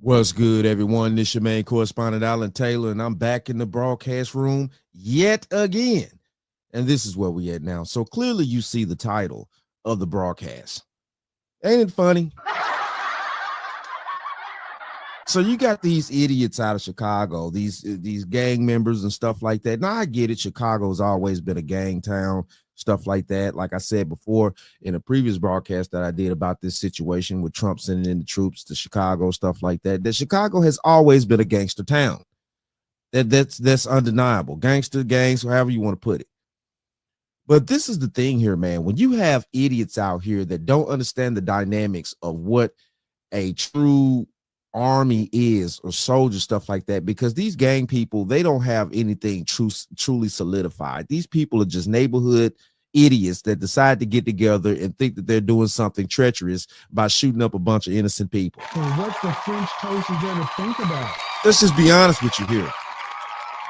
What's good, everyone? This your main correspondent, Alan Taylor, and I'm back in the broadcast room yet again. And this is where we at now. So clearly you see the title of the broadcast. Ain't it funny? So you got these idiots out of Chicago, these gang members and stuff like that. Now I get it. Chicago's always been a gang town, stuff like that. Like I said before in a previous broadcast that I did about this situation with Trump sending in the troops to Chicago, stuff like that. That Chicago has always been a gangster town. That's undeniable. Gangster gangs, however you want to put it. But this is the thing here, man. When you have idiots out here that don't understand the dynamics of what a true army is or soldier, stuff like that, because these gang people, they don't have anything truly solidified. These people are just neighborhood idiots that decide to get together and think that they're doing something treacherous by shooting up a bunch of innocent people. So what the French toast is there to think about? Let's just be honest with you here.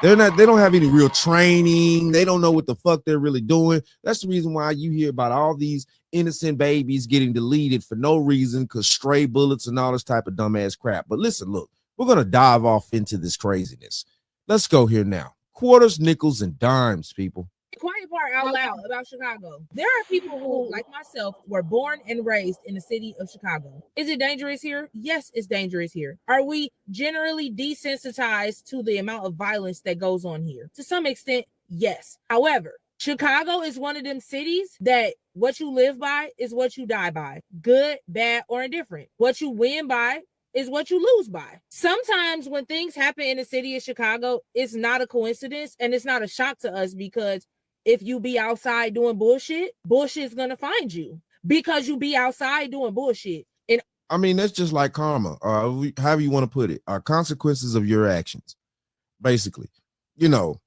They don't have any real training. They don't know what the fuck they're really doing. That's the reason why you hear about all these innocent babies getting deleted for no reason, because stray bullets and all this type of dumbass crap. But listen, look, we're going to dive off into this craziness. Let's go here now. Quarters, nickels, and dimes, people. Quiet part out loud about Chicago. There are people who, like myself, were born and raised in the city of Chicago. Is it dangerous here? Yes, it's dangerous here. Are we generally desensitized to the amount of violence that goes on here? To some extent, yes. However, Chicago is one of them cities that what you live by is what you die by. Good, bad, or indifferent. What you win by is what you lose by. Sometimes when things happen in the city of Chicago, it's not a coincidence and it's not a shock to us, because if you be outside doing bullshit, bullshit's gonna find you because you be outside doing bullshit. And I mean, that's just like karma, however you want to put it, consequences of your actions. Basically, you know,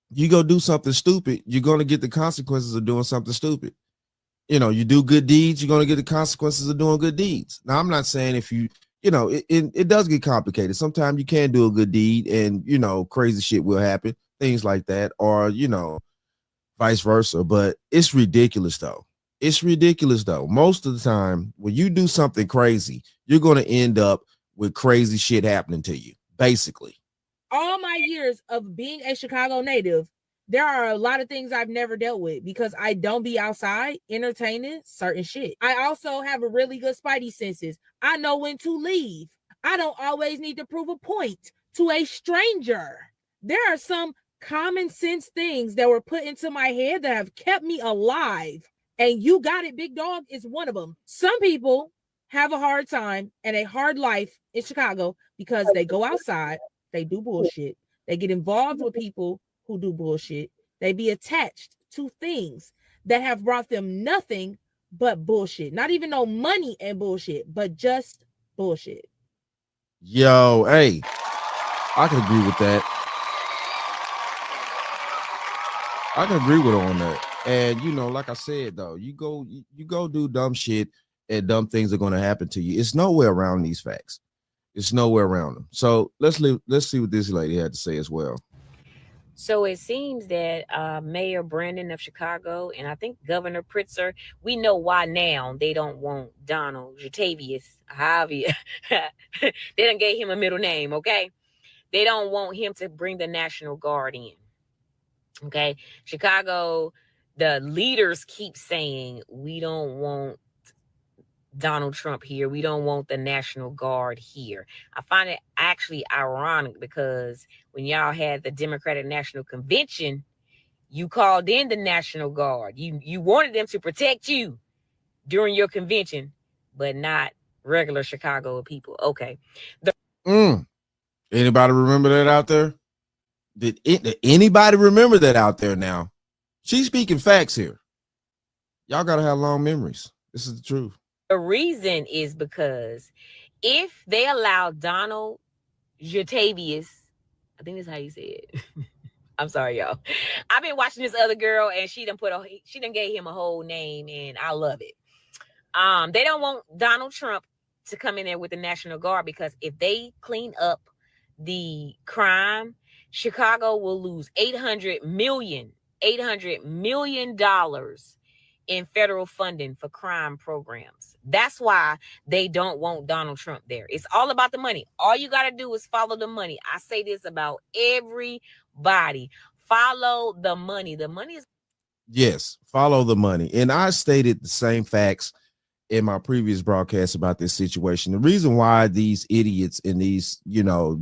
you go do something stupid, you're gonna get the consequences of doing something stupid. You know, you do good deeds, you're gonna get the consequences of doing good deeds. Now, I'm not saying if it does get complicated. Sometimes you can do a good deed and crazy shit will happen, things like that, or vice versa. But it's ridiculous though. Most of the time when you do something crazy, you're going to end up with crazy shit happening to you, basically. All my years of being a Chicago native, there are a lot of things I've never dealt with because I don't be outside entertaining certain shit. I also have a really good spidey senses. I know when to leave. I don't always need to prove a point to a stranger. There are some common sense things that were put into my head that have kept me alive. And you got it, big dog, is one of them. Some people have a hard time and a hard life in Chicago because they go outside, they do bullshit, they get involved with people who do bullshit, they be attached to things that have brought them nothing but bullshit. Not even no money and bullshit, but just bullshit. Yo, hey, I can agree with that. I can agree with her on that. And like I said though, you go do dumb shit and dumb things are going to happen to you. It's nowhere around these facts. It's nowhere around them. So let's see what this lady had to say as well. So it seems that Mayor Brandon of Chicago and I think Governor Pritzker, we know why now they don't want Donald Jatavius Javier. They done gave him a middle name, okay? They don't want him to bring the National Guard in. Okay, Chicago, the leaders keep saying, we don't want Donald Trump here. We don't want the National Guard here. I find it actually ironic because when y'all had the Democratic National Convention, you called in the National Guard. You wanted them to protect you during your convention, but not regular Chicago people. Okay. Anybody remember that out there? Did anybody remember that out there now? She's speaking facts here. Y'all got to have long memories. This is the truth. The reason is because if they allow Donald Jatavius, I think that's how you say it. I'm sorry, y'all. I've been watching this other girl and she done gave him a whole name and I love it. They don't want Donald Trump to come in there with the National Guard because if they clean up the crime, Chicago will lose $800 million in federal funding for crime programs. That's why they don't want Donald Trump there. It's all about the money. All you got to do is follow the money. I say this about everybody. Follow the money. The money is. Yes, follow the money. And I stated the same facts in my previous broadcast about this situation. The reason why these idiots in these,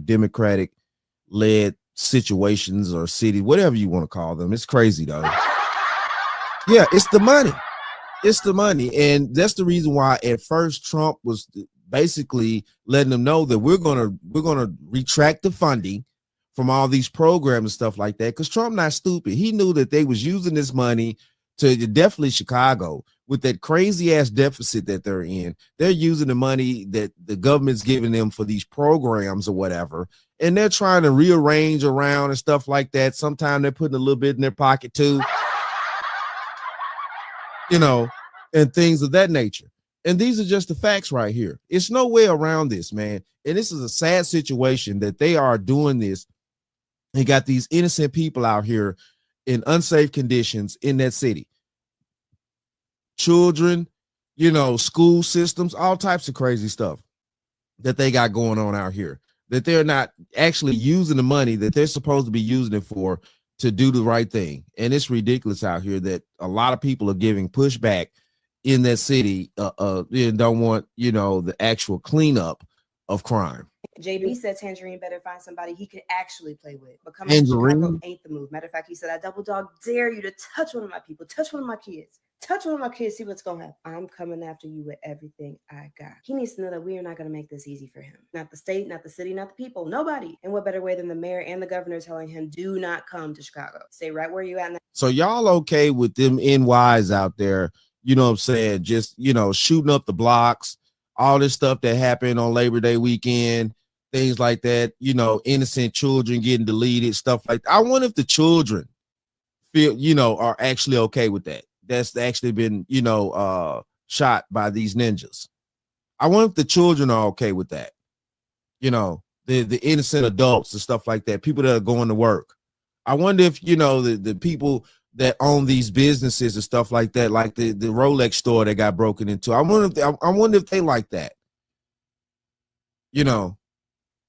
Democratic led situations or city, whatever you want to call them, it's crazy though. Yeah, it's the money. It's the money. And that's the reason why at first Trump was basically letting them know that we're gonna retract the funding from all these programs and stuff like that. Because Trump not stupid. He knew that they was using this money to definitely Chicago with that crazy ass deficit that they're in. They're using the money that the government's giving them for these programs or whatever. And they're trying to rearrange around and stuff like that. Sometimes they're putting a little bit in their pocket too. And things of that nature. And these are just the facts right here. It's no way around this, man. And this is a sad situation that they are doing this. They got these innocent people out here in unsafe conditions in that city. Children, school systems, all types of crazy stuff that they got going on out here, that they're not actually using the money that they're supposed to be using it for to do the right thing. And it's ridiculous out here that a lot of people are giving pushback in that city and don't want, the actual cleanup of crime. JB said Tangerine better find somebody he could actually play with. But coming to Chicago ain't the move. Matter of fact, he said, I double dog dare you to touch one of my people, touch one of my kids. Touch one of my kids, see what's going to happen. I'm coming after you with everything I got. He needs to know that we are not going to make this easy for him. Not the state, not the city, not the people, nobody. And what better way than the mayor and the governor telling him, do not come to Chicago. Stay right where you at. So y'all okay with them NYs out there, you know what I'm saying, just, shooting up the blocks, all this stuff that happened on Labor Day weekend, things like that, innocent children getting deleted, stuff like that. I wonder if the children feel, are actually okay with that. That's actually been, shot by these ninjas. I wonder if the children are okay with that. The innocent adults and stuff like that, people that are going to work. I wonder if, the people that own these businesses and stuff like that, like the Rolex store that got broken into. I wonder if they like that.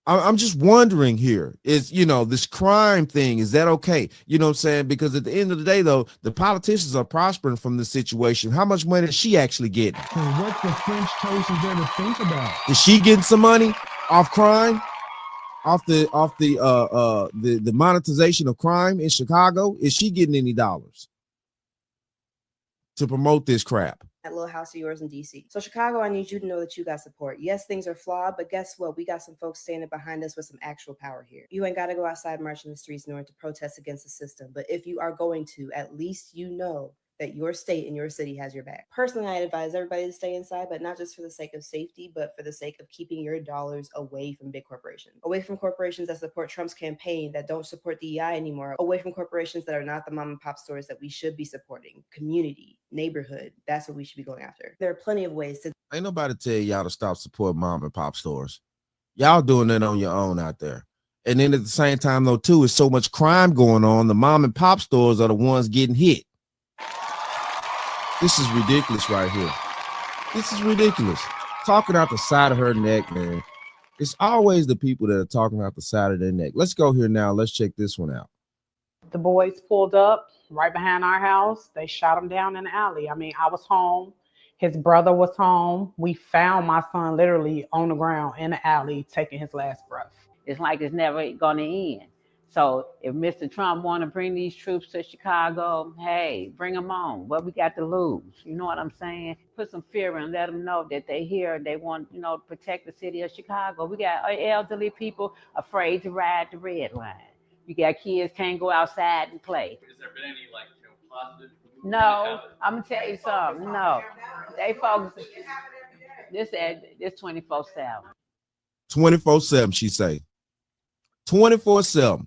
I'm just wondering here is, this crime thing, is that okay? You know what I'm saying? Because at the end of the day, though, the politicians are prospering from this situation. How much money is she actually getting? What the French toast is there to think about? Is she getting some money off crime? Off the monetization of crime in Chicago? Is she getting any dollars to promote this crap? That little house of yours in DC. So Chicago, I need you to know that you got support. Yes, things are flawed, but guess what? We got some folks standing behind us with some actual power here. You ain't got to go outside marching the streets in order to protest against the system. But if you are going to, at least that your state and your city has your back. Personally, I advise everybody to stay inside, but not just for the sake of safety, but for the sake of keeping your dollars away from big corporations, away from corporations that support Trump's campaign, that don't support DEI anymore, away from corporations that are not the mom and pop stores that we should be supporting. Community, neighborhood, that's what we should be going after. There are plenty of ways to. Ain't nobody tell y'all to stop supporting mom and pop stores. Y'all doing that on your own out there. And then at the same time, though, too, is so much crime going on. The mom and pop stores are the ones getting hit. This is ridiculous right here. This is ridiculous. Talking out the side of her neck, man. It's always the people that are talking out the side of their neck. Let's go here now. Let's check this one out. The boys pulled up right behind our house. They shot him down in the alley. I mean, I was home. His brother was home. We found my son literally on the ground in the alley taking his last breath. It's like it's never going to end. So if Mr. Trump want to bring these troops to Chicago, hey, bring them on. What we got to lose? You know what I'm saying? Put some fear in, let them know that they here. They want, to protect the city of Chicago. We got elderly people afraid to ride the red line. You got kids can't go outside and play. Has there been any positive? No, I'm gonna tell you something. No, they folks. This 24/7. 24/7, she say. 24/7.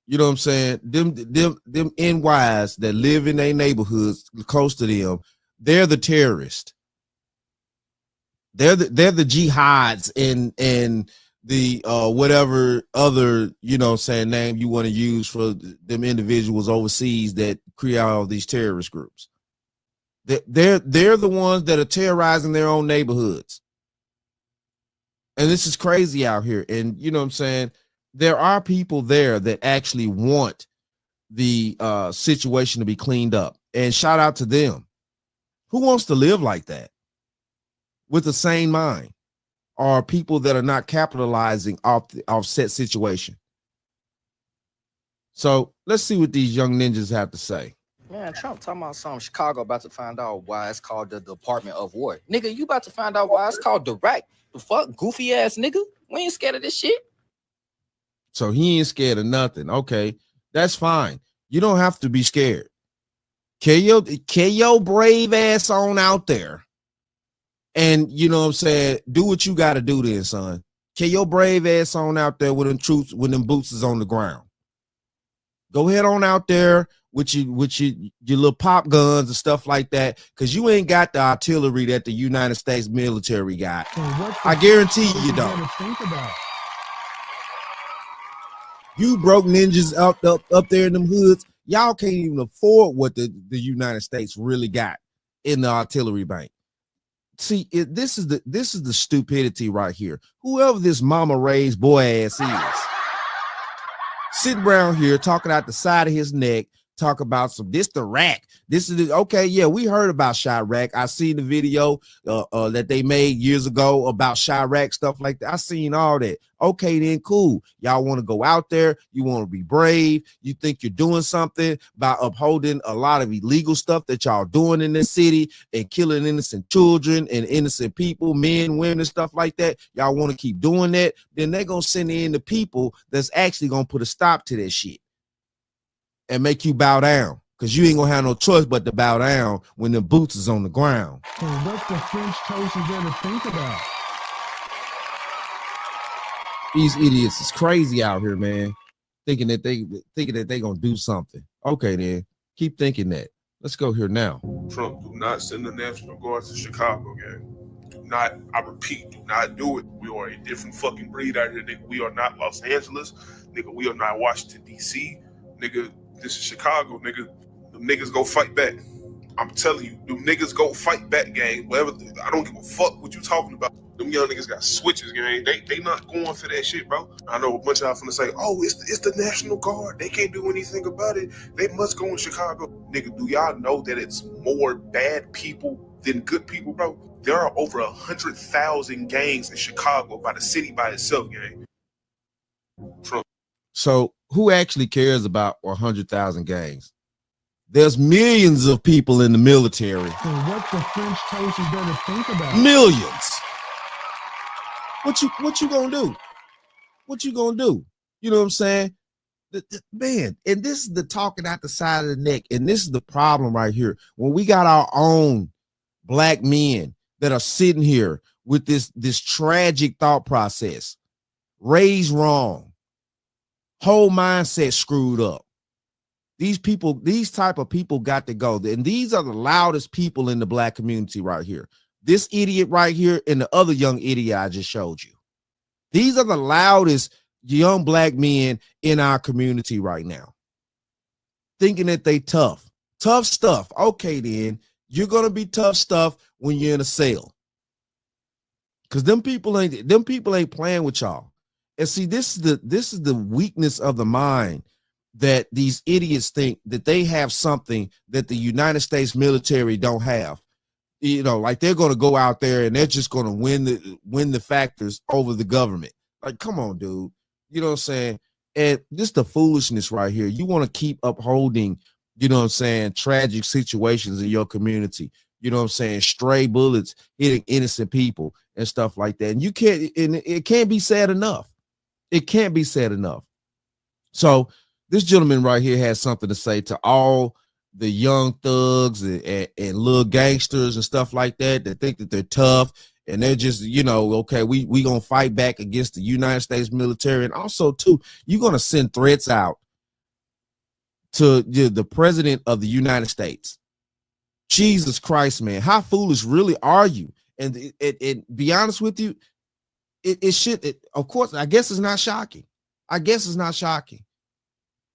You know what I'm saying? Them NYs that live in their neighborhoods close to them, they're the terrorists. They're the jihads and the whatever other, name you want to use for them individuals overseas that create all these terrorist groups. They're the ones that are terrorizing their own neighborhoods. And this is crazy out here. And you know what I'm saying? There are people there that actually want the situation to be cleaned up. And shout out to them. Who wants to live like that with a sane mind? Or people that are not capitalizing off the offset situation. So let's see what these young ninjas have to say. Man, Trump talking about something. Chicago about to find out why it's called the Department of War. Nigga, you about to find out why it's called Direct. The fuck, goofy ass nigga. We ain't scared of this shit. So he ain't scared of nothing. Okay, that's fine. You don't have to be scared. Carry your brave ass on out there. And you know what I'm saying? Do what you got to do then, son. Carry your brave ass on out there with them troops, when them boots is on the ground. Go ahead on out there with your little pop guns and stuff like that, because you ain't got the artillery that the United States military got. I guarantee you don't. You broke ninjas up there in them hoods. Y'all can't even afford what the United States really got in the artillery bank. See, this is the stupidity right here. Whoever this mama raised boy ass is, sitting around here talking out the side of his neck, talk about this the rack. This is okay. Yeah, we heard about Chirac. I seen the video that they made years ago about Chirac, stuff like that. I seen all that. Okay, then cool. Y'all want to go out there. You want to be brave. You think you're doing something by upholding a lot of illegal stuff that y'all doing in this city and killing innocent children and innocent people, men, women, stuff like that. Y'all want to keep doing that. Then they're going to send in the people that's actually going to put a stop to that shit and make you bow down, because you ain't gonna have no choice but to bow down when the boots is on the ground. What's the French toast is there to think about? These idiots is crazy out here, man, thinking that they gonna do something. Okay, then keep thinking that. Let's go here now. Trump, do not send the National Guard to Chicago, gang. Do not, I repeat, do not do it. We are a different fucking breed out here, nigga. We are not Los Angeles, nigga. We are not Washington, D.C., nigga. This is Chicago, nigga. Them niggas go fight back. I'm telling you, them niggas go fight back, gang. Whatever. I don't give a fuck what you talking about. Them young niggas got switches, gang. They not going for that shit, bro. I know a bunch of y'all finna say, oh, it's the National Guard. They can't do anything about it. They must go in Chicago. Nigga, do y'all know that it's more bad people than good people, bro? There are over 100,000 gangs in Chicago by the city by itself, gang. Trump. So who actually cares about 100,000 gangs? There's millions of people in the military. What's the French toast is there to think about? Millions. What you gonna do? What you gonna do? You know what I'm saying? Man, and this is the talking out the side of the neck, and this is the problem right here. When we got our own black men that are sitting here with this tragic thought process, raised wrong, whole mindset screwed up. These people, these type of people got to go. And these are the loudest people in the black community right here. This idiot right here and the other young idiot I just showed you. These are the loudest young black men in our community right now, thinking that they tough stuff. Okay, then you're going to be tough stuff when you're in a cell, because them people ain't playing with y'all. And see, this is the weakness of the mind, that these idiots think that they have something that the United States military don't have. You know, like they're going to go out there and they're just going to win the factors over the government. Like, come on, dude. You know what I'm saying? And this the foolishness right here. You want to keep upholding, you know what I'm saying, tragic situations in your community. You know what I'm saying? Stray bullets hitting innocent people and stuff like that. And you can't, and it can't be said enough. It can't be said enough. So this gentleman right here has something to say to all the young thugs and little gangsters and stuff like that think that they're tough and they're just, you know, okay, we gonna fight back against the United States military. And also too, you're gonna send threats out to the president of the United States. Jesus Christ, man, how foolish really are you? And be honest with you, it should, of course, I guess it's not shocking.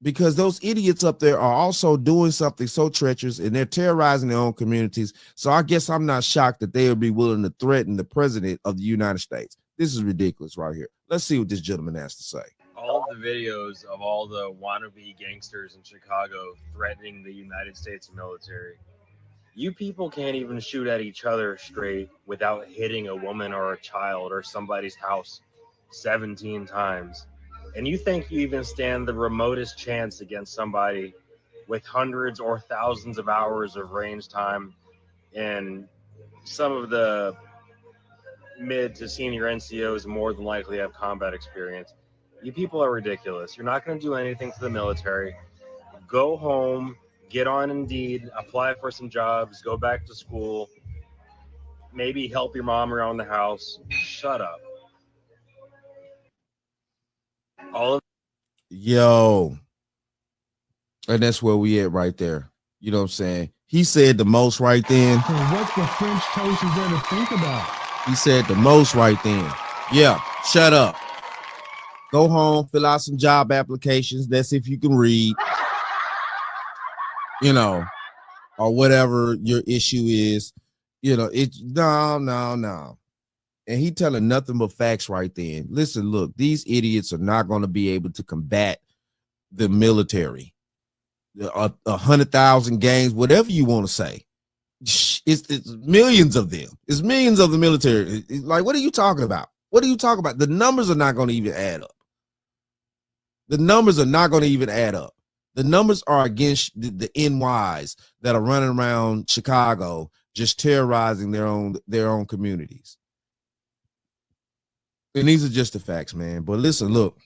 because those idiots up there are also doing something so treacherous and they're terrorizing their own communities. So I guess I'm not shocked that they would be willing to threaten the president of the United States. This is ridiculous right here. Let's see what this gentleman has to say. All of the videos of all the wannabe gangsters in Chicago threatening the United States military. You people can't even shoot at each other straight without hitting a woman or a child or somebody's house 17 times. And you think you even stand the remotest chance against somebody with hundreds or thousands of hours of range time and some of the mid to senior NCOs more than likely have combat experience. You people are ridiculous. You're not going to do anything for the military. Go home, get on Indeed, apply for some jobs, go back to school, maybe help your mom around the house. Shut up. All of Yo. And that's where we at right there. You know what I'm saying? He said the most right then. And what the French toast is there to think about? He said the most right then. Yeah, shut up. Go home, fill out some job applications. That's if you can read, you know, or whatever your issue is. You know, it's no. And he telling nothing but facts right then. Listen, look, these idiots are not going to be able to combat the military. 100,000 gangs, whatever you want to say. It's millions of them. It's millions of the military. It's like, what are you talking about? What are you talking about? The numbers are not going to even add up. The numbers are not going to even add up. The numbers are against the NYs that are running around Chicago, just terrorizing their own communities. And these are just the facts, man. But listen, look,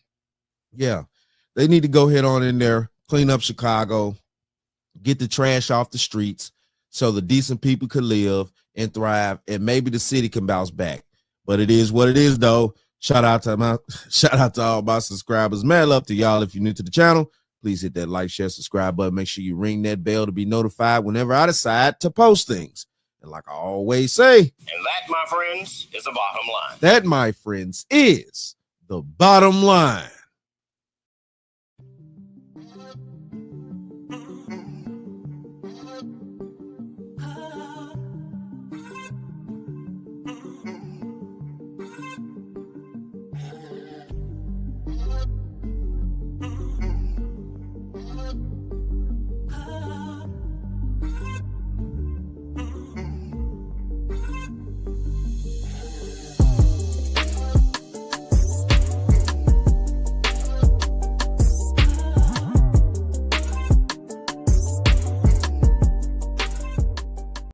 yeah, they need to go head on in there, clean up Chicago, get the trash off the streets so the decent people could live and thrive, and maybe the city can bounce back. But it is what it is, though. Shout out to all my subscribers. Man, love to y'all. If you're new to the channel, please hit that like, share, subscribe button. Make sure you ring that bell to be notified whenever I decide to post things. And like I always say, and that, my friends, is the bottom line. That, my friends, is the bottom line.